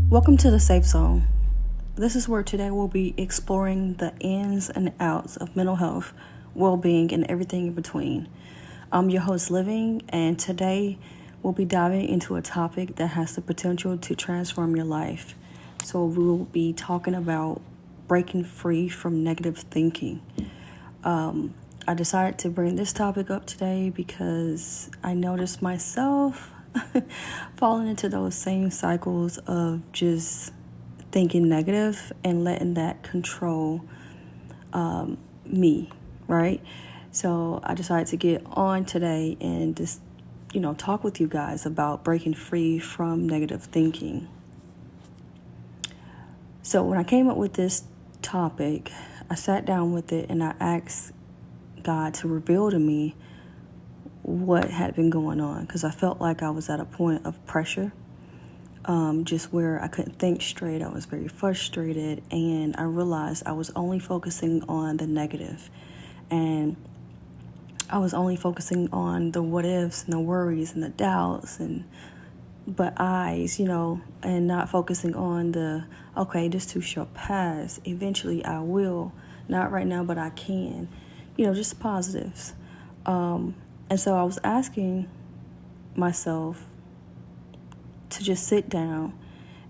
Welcome to the Safe Zone. This is where today we'll be exploring the ins and outs of mental health, well-being, and everything in between. I'm your host, Living, and today we'll be diving into a topic that has the potential to transform your life. So we will be talking about breaking free from negative thinking. I decided to bring this topic up today because I noticed myself falling into those same cycles of just thinking negative and letting that control me, right? So I decided to get on today and just, talk with you guys about breaking free from negative thinking. So when I came up with this topic, I sat down with it and I asked God to reveal to me what had been going on, because I felt like I was at a point of pressure, just where I couldn't think straight. I was very frustrated, and I realized I was only focusing on the negative, and I was only focusing on the what ifs and the worries and the doubts and and not focusing on the, okay, this too shall pass. Eventually I will, not right now, but I can, just positives. And so I was asking myself to just sit down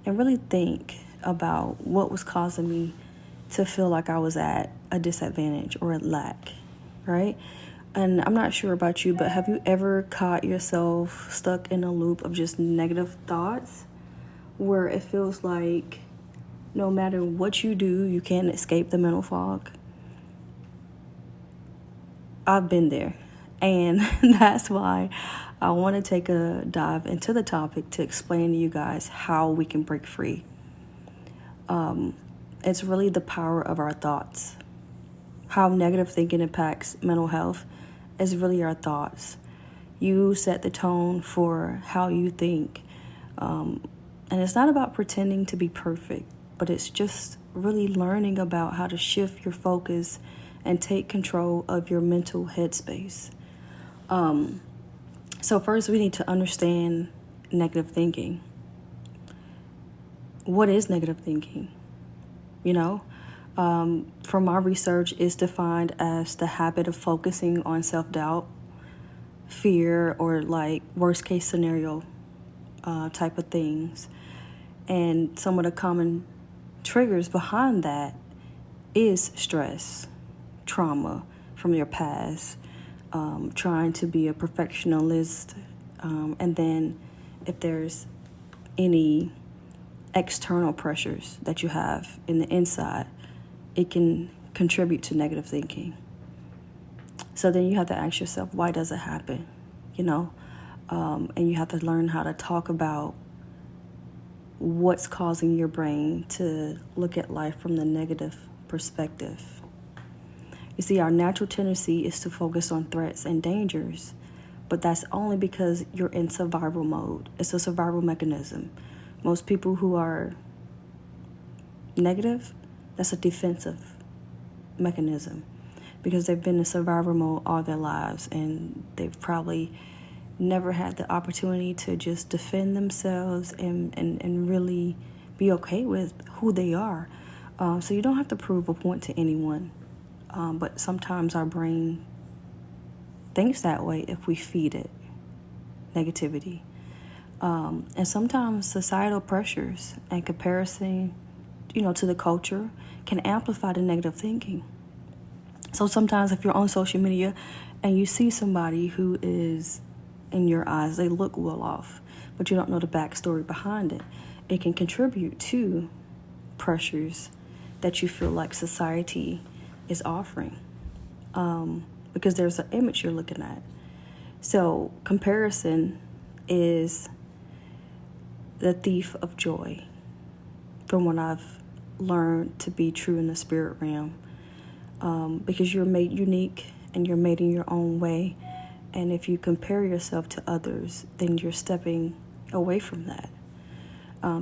and really think about what was causing me to feel like I was at a disadvantage or a lack, right? And I'm not sure about you, but have you ever caught yourself stuck in a loop of just negative thoughts where it feels like no matter what you do, you can't escape the mental fog? I've been there. And that's why I want to take a dive into the topic to explain to you guys how we can break free. It's really the power of our thoughts. How negative thinking impacts mental health is really our thoughts. You set the tone for how you think. And it's not about pretending to be perfect, but it's just really learning about how to shift your focus and take control of your mental headspace. So first we need to understand negative thinking. What is negative thinking? From my research, it's defined as the habit of focusing on self-doubt, fear, or like worst case scenario type of things. And some of the common triggers behind that is stress, trauma from your past, trying to be a perfectionist, and then if there's any external pressures that you have in the inside, it can contribute to negative thinking. So then you have to ask yourself, why does it happen? And you have to learn how to talk about what's causing your brain to look at life from the negative perspective. You see, our natural tendency is to focus on threats and dangers, but that's only because you're in survival mode. It's a survival mechanism. Most people who are negative, that's a defensive mechanism because they've been in survival mode all their lives, and they've probably never had the opportunity to just defend themselves and really be okay with who they are. So you don't have to prove a point to anyone. But sometimes our brain thinks that way if we feed it negativity. And sometimes societal pressures and comparison, to the culture can amplify the negative thinking. So sometimes if you're on social media and you see somebody who is, in your eyes, they look well off, but you don't know the backstory behind it, it can contribute to pressures that you feel like society is offering, because there's an image you're looking at. So comparison is the thief of joy, from what I've learned to be true in the spirit realm, because you're made unique and you're made in your own way, and if you compare yourself to others, then you're stepping away from that.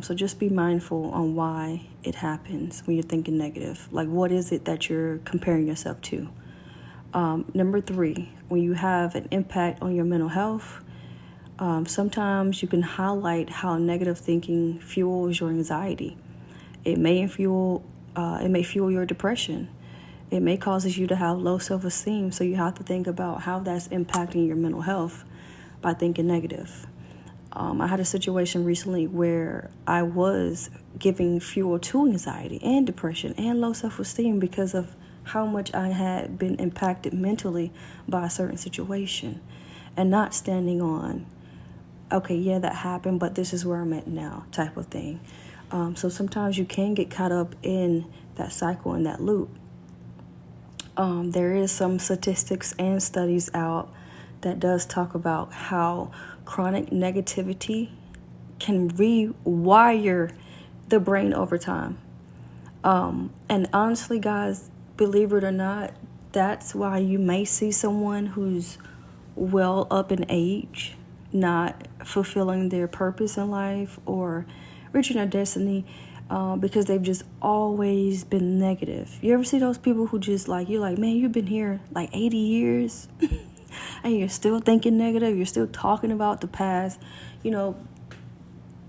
So just be mindful on why it happens when you're thinking negative. Like, what is it that you're comparing yourself to? Number 3, when you have an impact on your mental health, Sometimes you can highlight how negative thinking fuels your anxiety. It may fuel your depression. It may causes you to have low self-esteem. So you have to think about how that's impacting your mental health by thinking negative. I had a situation recently where I was giving fuel to anxiety and depression and low self-esteem because of how much I had been impacted mentally by a certain situation, and not standing on, okay, yeah, that happened, but this is where I'm at now type of thing. So sometimes you can get caught up in that cycle and that loop. There is some statistics and studies out that does talk about how chronic negativity can rewire the brain over time. And honestly, guys, believe it or not, that's why you may see someone who's well up in age not fulfilling their purpose in life or reaching their destiny, because they've just always been negative. You ever see those people who just you're like, man, you've been here like 80 years and you're still thinking negative, you're still talking about the past.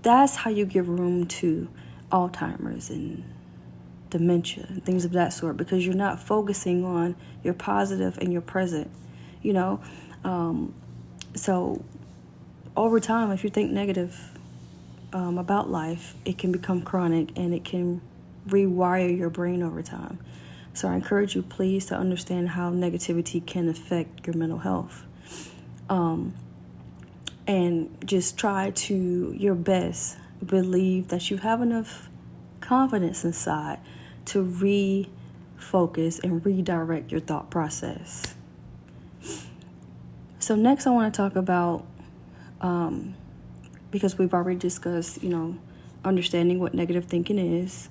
That's how you give room to Alzheimer's and dementia and things of that sort, because you're not focusing on your positive and your present, so over time, if you think negative about life, it can become chronic and it can rewire your brain over time. So I encourage you, please, to understand how negativity can affect your mental health. And just try to your best believe that you have enough confidence inside to refocus and redirect your thought process. So next I want to talk about, because we've already discussed, understanding what negative thinking is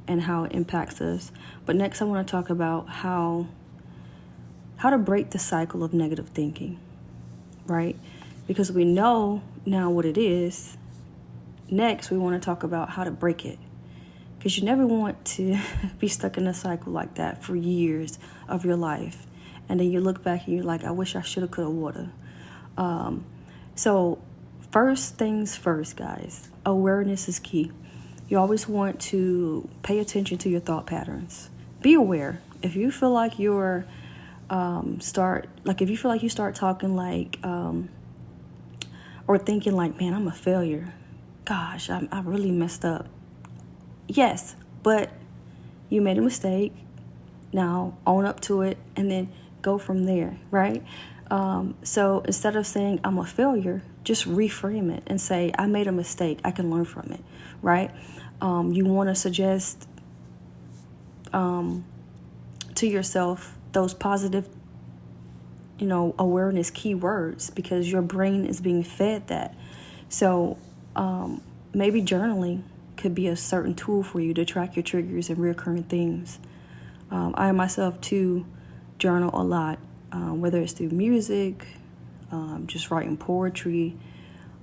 and how it impacts us. But next I want to talk about how to break the cycle of negative thinking, right? Because we know now what it is. Next, we want to talk about how to break it. Because you never want to be stuck in a cycle like that for years of your life. And then you look back and you're like, I wish I should have, could have, would have. So first things first, guys, awareness is key. You always want to pay attention to your thought patterns. Be aware. If you feel like if you feel like you start talking or thinking like, man, I'm a failure. Gosh, I really messed up. Yes, but you made a mistake. Now own up to it and then go from there, right? So instead of saying I'm a failure, just reframe it and say I made a mistake. I can learn from it, right? You want to suggest to yourself those positive, awareness keywords, because your brain is being fed that. So maybe journaling could be a certain tool for you to track your triggers and recurring things. I myself too journal a lot, whether it's through music, just writing poetry,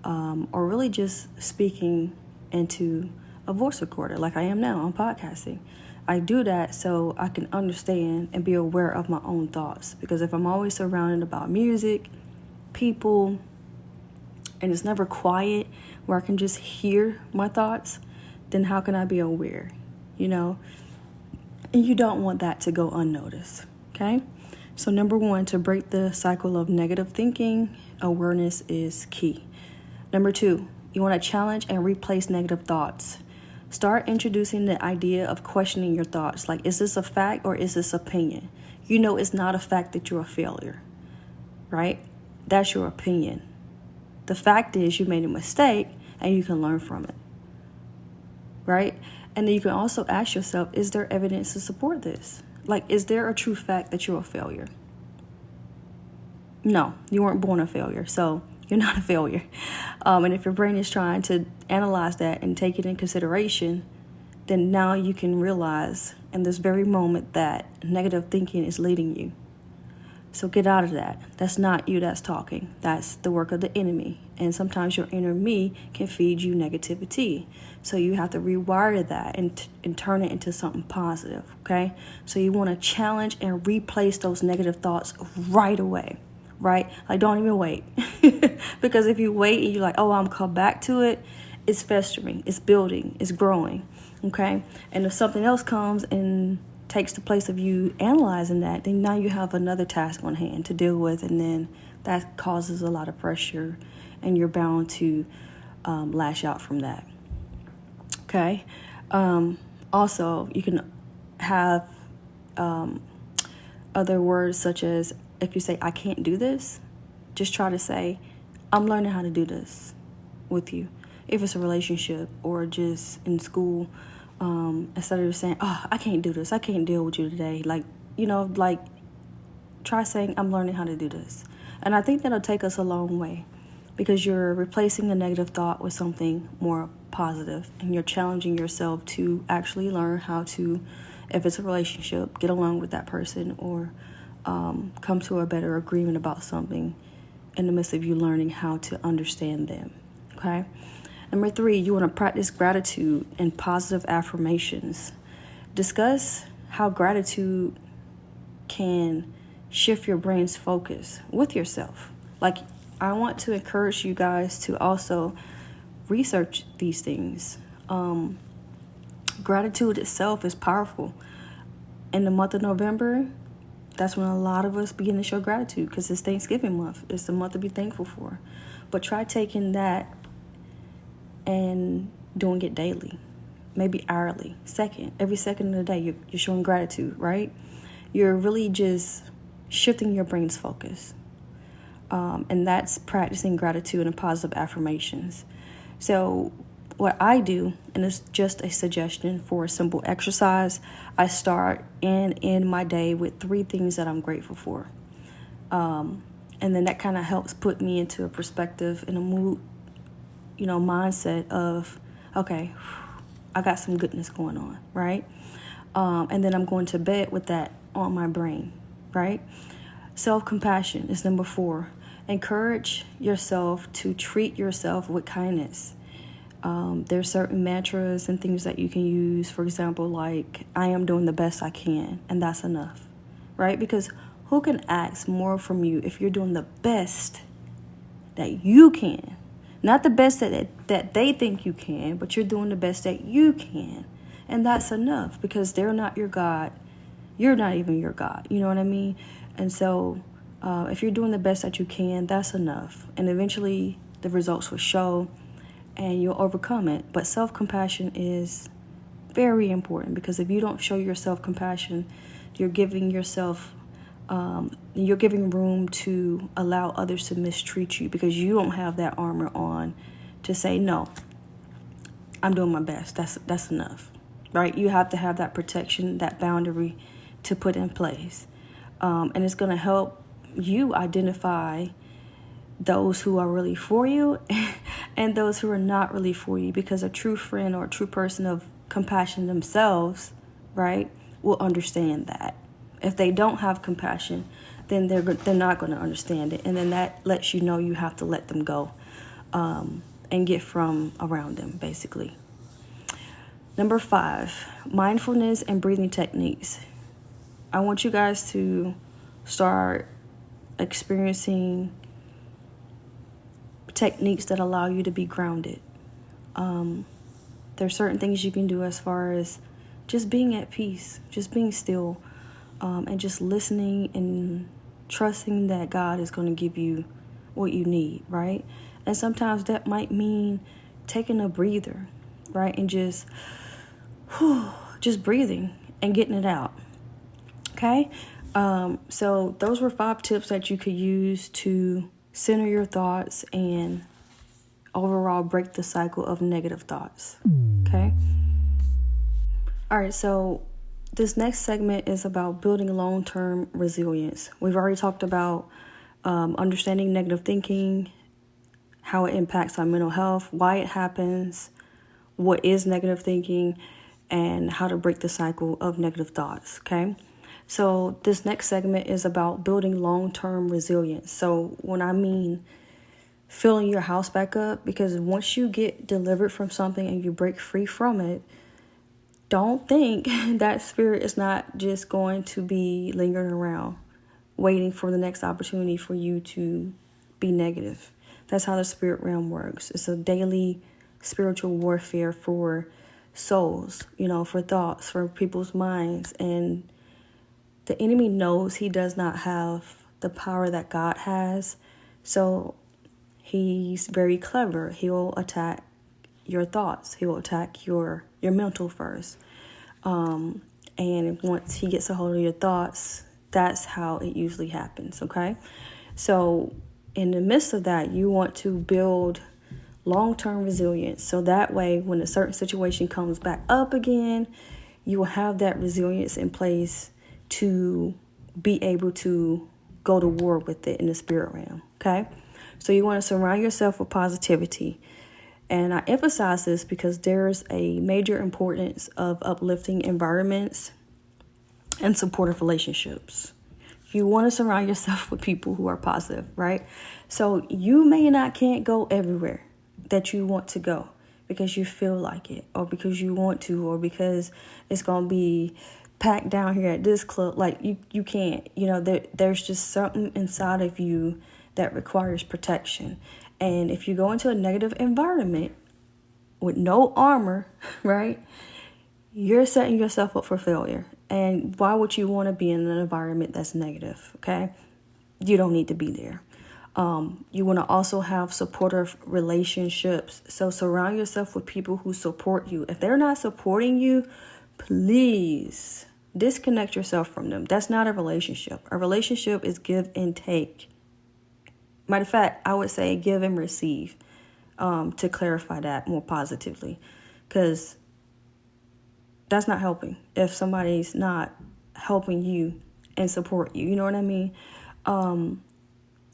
or really just speaking into a voice recorder like I am now on podcasting. I do that so I can understand and be aware of my own thoughts, because if I'm always surrounded about music, people, and it's never quiet where I can just hear my thoughts, then how can I be aware, And you don't want that to go unnoticed, okay? So number one, to break the cycle of negative thinking, awareness is key. Number two, you want to challenge and replace negative thoughts. Start introducing the idea of questioning your thoughts. Like, is this a fact or is this opinion? It's not a fact that you're a failure, right? That's your opinion. The fact is you made a mistake and you can learn from it, right? And then you can also ask yourself, is there evidence to support this? Like, is there a true fact that you're a failure? No, you weren't born a failure, so you're not a failure. And if your brain is trying to analyze that and take it in consideration, then now you can realize in this very moment that negative thinking is leading you. So get out of that. That's not you that's talking. That's the work of the enemy. And sometimes your inner me can feed you negativity. So you have to rewire that and turn it into something positive, okay? So you want to challenge and replace those negative thoughts right away. right? Like, don't even wait. Because if you wait and you're like, oh, I'm come back to it, it's festering, it's building, it's growing, okay? And if something else comes and takes the place of you analyzing that, then now you have another task on hand to deal with, and then that causes a lot of pressure, and you're bound to lash out from that, okay? Also, you can have other words such as, if you say, I can't do this, just try to say, I'm learning how to do this with you. If it's a relationship or just in school, instead of saying, oh, I can't do this, I can't deal with you today. Like, try saying, I'm learning how to do this. And I think that'll take us a long way, because you're replacing the negative thought with something more positive, and you're challenging yourself to actually learn how to, if it's a relationship, get along with that person, or come to a better agreement about something in the midst of you learning how to understand them, okay? Number 3, you want to practice gratitude and positive affirmations. Discuss how gratitude can shift your brain's focus with yourself. Like, I want to encourage you guys to also research these things. Gratitude itself is powerful. In the month of November, that's when a lot of us begin to show gratitude, because it's Thanksgiving month. It's the month to be thankful for. But try taking that and doing it daily, maybe hourly, every second of the day, you're showing gratitude, right? You're really just shifting your brain's focus. And that's practicing gratitude and positive affirmations. So what I do, and it's just a suggestion for a simple exercise, I start and end my day with 3 things that I'm grateful for. And then that kind of helps put me into a perspective and a mood, mindset of, okay, I got some goodness going on, right? And then I'm going to bed with that on my brain, right? Self-compassion is number 4. Encourage yourself to treat yourself with kindness. There's certain mantras and things that you can use. For example, like, I am doing the best I can, and that's enough, right? Because who can ask more from you if you're doing the best that you can? Not the best that they think you can, but you're doing the best that you can. And that's enough, because they're not your God. You're not even your God. You know what I mean? And so if you're doing the best that you can, that's enough. And eventually the results will show and you'll overcome it. But self-compassion is very important, because if you don't show yourself compassion, you're giving yourself you're giving room to allow others to mistreat you, because you don't have that armor on to say, no, I'm doing my best. That's enough, right? You have to have that protection, that boundary to put in place. And it's going to help you identify those who are really for you and those who are not really for you, because a true friend or a true person of compassion themselves, right, will understand that. If they don't have compassion, then they're not going to understand it. And then that lets you know you have to let them go and get from around them, basically. Number 5, mindfulness and breathing techniques. I want you guys to start experiencing techniques that allow you to be grounded. There's certain things you can do as far as just being at peace, just being still, and just listening and trusting that God is going to give you what you need, right? And sometimes that might mean taking a breather, right? And just breathing and getting it out, okay? So those were 5 tips that you could use to center your thoughts and overall break the cycle of negative thoughts, okay? All right, so this next segment is about building long-term resilience. We've already talked about understanding negative thinking, how it impacts our mental health, why it happens, what is negative thinking, and how to break the cycle of negative thoughts, okay? So this next segment is about building long-term resilience. So when I mean filling your house back up, because once you get delivered from something and you break free from it, don't think that spirit is not just going to be lingering around. waiting for the next opportunity for you to be negative. That's how the spirit realm works. It's a daily spiritual warfare for souls, for thoughts, for people's minds. And the enemy knows he does not have the power that God has. So he's very clever. He'll attack your thoughts. He'll attack your mental first. And once he gets a hold of your thoughts, that's how it usually happens, okay? So in the midst of that, you want to build long-term resilience. So that way, when a certain situation comes back up again, you will have that resilience in place to be able to go to war with it in the spirit realm, okay? So you want to surround yourself with positivity. And I emphasize this because there's a major importance of uplifting environments and supportive relationships. You want to surround yourself with people who are positive, right? So you can't go everywhere that you want to go because you feel like it, or because you want to, or because it's going to be packed down here at this club. Like you can't, there's just something inside of you that requires protection. And if you go into a negative environment with no armor, right, you're setting yourself up for failure. And why would you want to be in an environment that's negative, okay? You don't need to be there. You want to also have supportive relationships. So surround yourself with people who support you. If they're not supporting you, please disconnect yourself from them. That's not a relationship. A relationship is give and take. Matter of fact, I would say give and receive, to clarify that more positively, because that's not helping if somebody's not helping you and support you. You know what I mean?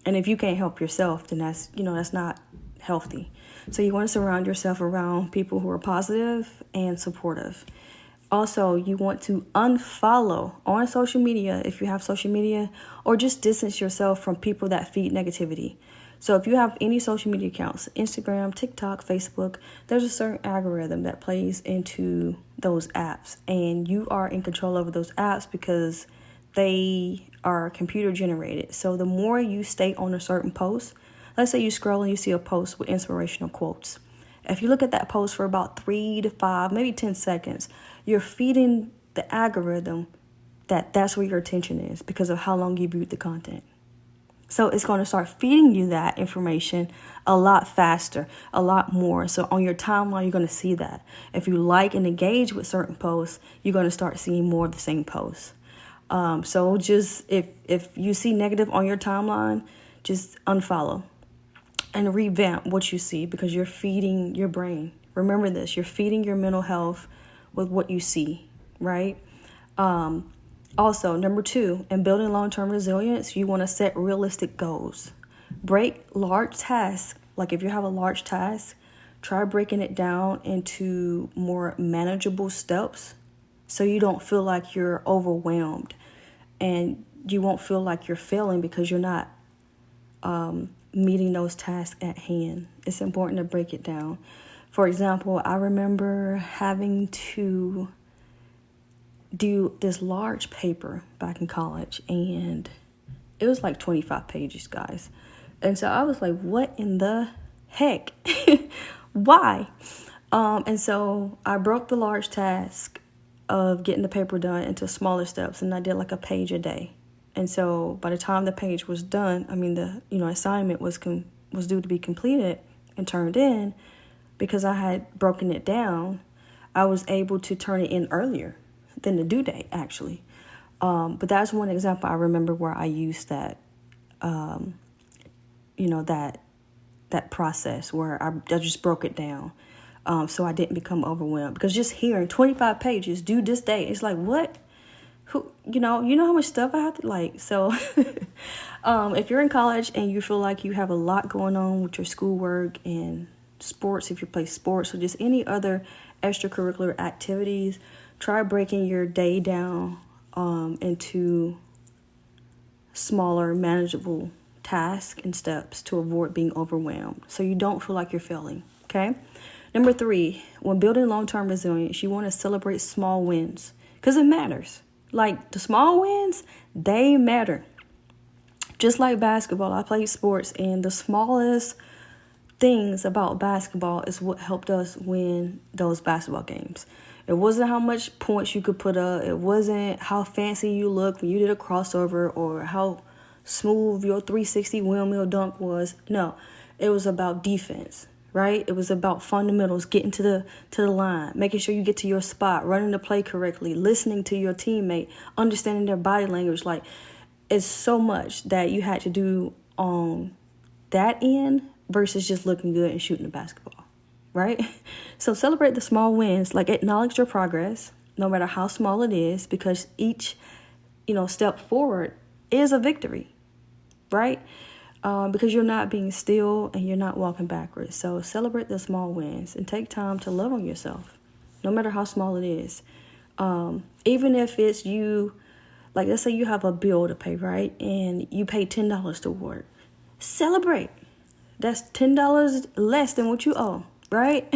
And if you can't help yourself, then that's not healthy. So you want to surround yourself around people who are positive and supportive. Also, you want to unfollow on social media if you have social media, or just distance yourself from people that feed negativity. So if you have any social media accounts, Instagram, TikTok, Facebook, there's a certain algorithm that plays into those apps, and you are in control over those apps because they are computer generated. So the more you stay on a certain post, let's say you scroll and you see a post with inspirational quotes. If you look at that post for about 3 to 5, maybe 10 seconds, you're feeding the algorithm that's where your attention is because of how long you viewed the content. So it's going to start feeding you that information a lot faster, a lot more. So on your timeline, you're going to see that. If you like and engage with certain posts, you're going to start seeing more of the same posts. So just if you see negative on your timeline, just unfollow and revamp what you see, because you're feeding your brain. Remember this, you're feeding your mental health with what you see, right? Also, number 2, in building long-term resilience, you want to set realistic goals. Break large tasks. Like if you have a large task, try breaking it down into more manageable steps so you don't feel like you're overwhelmed, and you won't feel like you're failing because you're not meeting those tasks at hand. It's important to break it down. For example, I remember having to do this large paper back in college, and it was like 25 pages, guys. And so I was like, what in the heck? Why? And so I broke the large task of getting the paper done into smaller steps, and I did like a page a day. And so by the time the page was done, the assignment was due to be completed and turned in, because I had broken it down, I was able to turn it in earlier than the due date, actually. But that's one example I remember where I used that, that process where I just broke it down, so I didn't become overwhelmed. Because just hearing 25 pages due this day, it's like, what? Who, you know how much stuff I have to like. So if you're in college and you feel like you have a lot going on with your schoolwork and sports, if you play sports or just any other extracurricular activities, try breaking your day down into smaller, manageable tasks and steps to avoid being overwhelmed, so you don't feel like you're failing, okay? Number 3, when building long-term resilience, you want to celebrate small wins, because it matters. Like, the small wins, they matter. Just like basketball, I played sports, and the smallest things about basketball is what helped us win those basketball games. It wasn't how much points you could put up. It wasn't how fancy you looked when you did a crossover or how smooth your 360 windmill dunk was. No, it was about defense, right? It was about fundamentals, getting to the line, making sure you get to your spot, running the play correctly, listening to your teammate, understanding their body language. Like, it's so much that you had to do on that end versus just looking good and shooting the basketball, right? So celebrate the small wins, like acknowledge your progress, no matter how small it is, because each, step forward is a victory, right? Because you're not being still and you're not walking backwards. So celebrate the small wins and take time to love on yourself, no matter how small it is. Even if it's you, like let's say you have a bill to pay, right? And you pay $10 toward. Celebrate. That's $10 less than what you owe, right?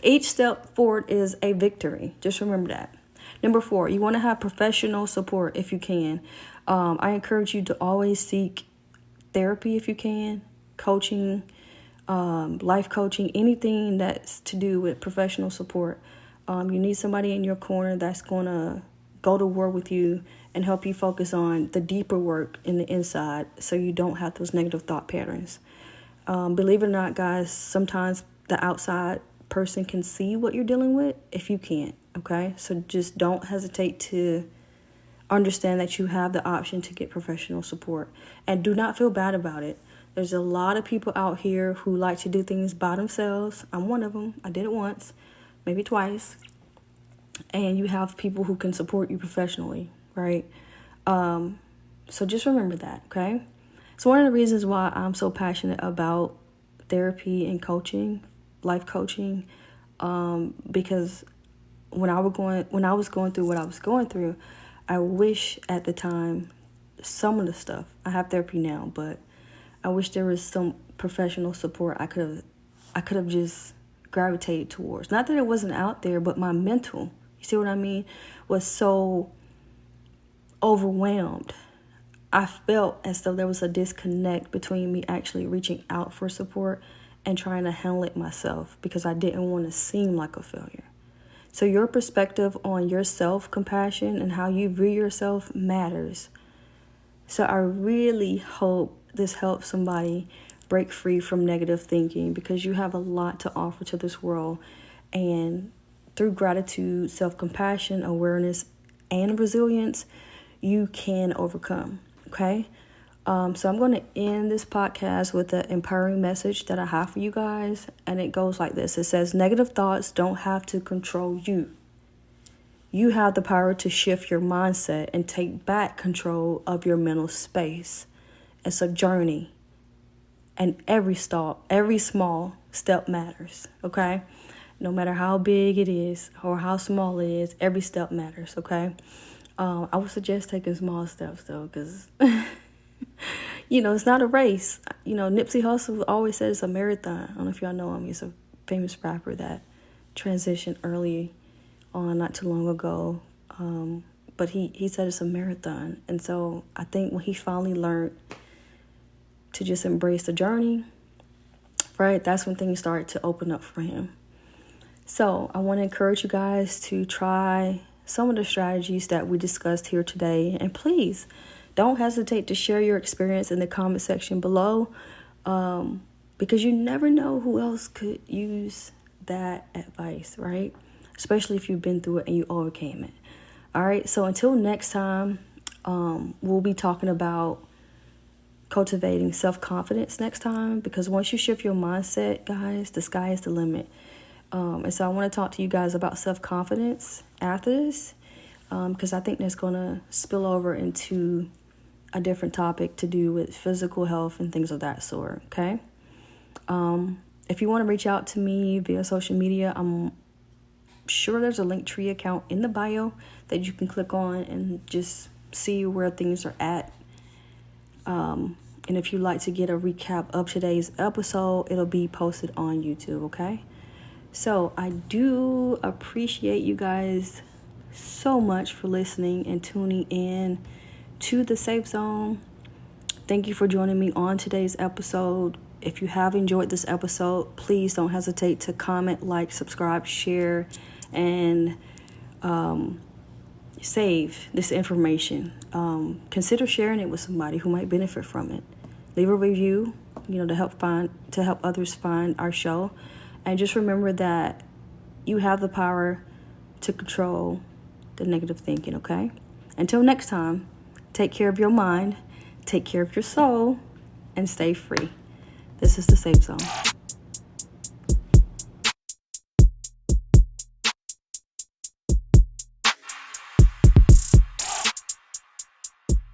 Each step forward is a victory. Just remember that. Number 4, you want to have professional support if you can. I encourage you to always seek therapy if you can, coaching, life coaching, anything that's to do with professional support. You need somebody in your corner that's going to go to war with you and help you focus on the deeper work in the inside so you don't have those negative thought patterns. Believe it or not, guys, sometimes the outside person can see what you're dealing with if you can't, okay? So just don't hesitate to understand that you have the option to get professional support. And do not feel bad about it. There's a lot of people out here who like to do things by themselves. I'm one of them. I did it once, maybe twice. And you have people who can support you professionally, right? So just remember that, okay? So one of the reasons why I'm so passionate about therapy and coaching, life coaching, because when I was going through what I was going through, I wish at the time some of the stuff, I have therapy now, but I wish there was some professional support I could have just gravitated towards. Not that it wasn't out there, but my mental, you see what I mean, was so overwhelmed. I felt as though there was a disconnect between me actually reaching out for support and trying to handle it myself because I didn't want to seem like a failure. So your perspective on your self-compassion and how you view yourself matters. So I really hope this helps somebody break free from negative thinking because you have a lot to offer to this world. And through gratitude, self-compassion, awareness, and resilience, you can overcome. Okay, so I'm going to end this podcast with an empowering message that I have for you guys, and it goes like this. It says, negative thoughts don't have to control you. You have the power to shift your mindset and take back control of your mental space. It's a journey, and every small step matters, okay? No matter how big it is or how small it is, every step matters, okay? I would suggest taking small steps, though, because, it's not a race. Nipsey Hussle always said it's a marathon. I don't know if y'all know him. He's a famous rapper that transitioned early on, not too long ago. But he said it's a marathon. And so I think when he finally learned to just embrace the journey, right, that's when things started to open up for him. So I want to encourage you guys to try some of the strategies that we discussed here today. And please don't hesitate to share your experience in the comment section below, because you never know who else could use that advice, right? Especially if you've been through it and you overcame it. All right, so until next time, we'll be talking about cultivating self-confidence next time, because once you shift your mindset, guys, the sky is the limit. And so I want to talk to you guys about self-confidence after this, because I think that's going to spill over into a different topic to do with physical health and things of that sort, okay? If you want to reach out to me via social media, I'm sure there's a Linktree account in the bio that you can click on and just see where things are at. And if you'd like to get a recap of today's episode, it'll be posted on YouTube, okay? So I do appreciate you guys so much for listening and tuning in to the Safe Zone. Thank you for joining me on today's episode. If you have enjoyed this episode, please don't hesitate to comment, like, subscribe, share, and save this information. Consider sharing it with somebody who might benefit from it. Leave a review, to help others find our show. And just remember that you have the power to control the negative thinking, okay? Until next time, take care of your mind, take care of your soul, and stay free. This is the Safe Zone.